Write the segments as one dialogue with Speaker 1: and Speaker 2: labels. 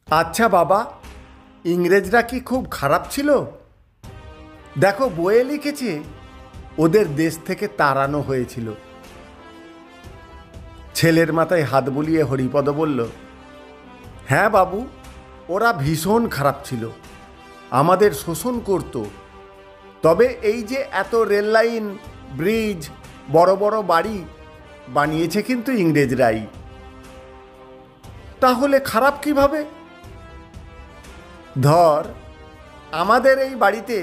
Speaker 1: আচ্ছা বাবা, ইংরেজরা কি খুব খারাপ ছিল? দেখো, বইয়ে লিখেছে ওদের দেশ থেকে তাড়ানো হয়েছিল। ছেলের মাথায় হাত বুলিয়ে হরিপদ বলল, হ্যাঁ বাবু, ওরা ভীষণ খারাপ ছিল, আমাদের শোষণ করত। তবে এই যে এত রেললাইন, ব্রিজ, বড় বড় বাড়ি বানিয়েছে কিন্তু ইংরেজরাই। তাহলে খারাপ কিভাবে? ধর, আমাদের এই বাড়িতে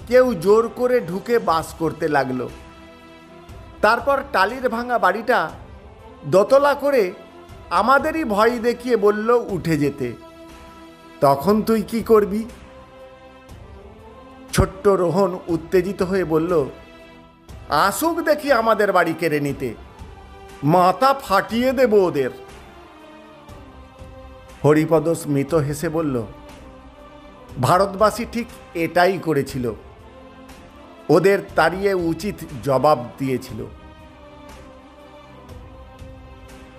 Speaker 1: কেউ জোর করে ঢুকে বাস করতে লাগলো। তারপর টালির ভাঙা বাড়িটা দোতলা করে আমাদেরই ভয় দেখিয়ে বলল উঠে যেতে। তখন তুই কি করবি? ছোট্ট রোহন উত্তেজিত হয়ে বলল, আসুক দেখি আমাদের বাড়ি কেড়ে নিতে, মাথা ফাটিয়ে দেব ওদের। হরিপদ স্মিত হেসে বলল, ভারতবাসী ঠিক এটাই করেছিল, ওদের তাড়িয়ে উচিত জবাব দিয়েছিল।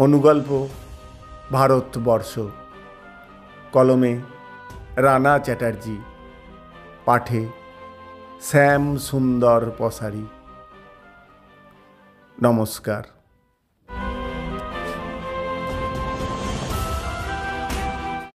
Speaker 1: অনুগল্প ভারতবর্ষ। কলমে রানা চ্যাটার্জি, পাঠে শ্যাম সুন্দর পসারি। নমস্কার।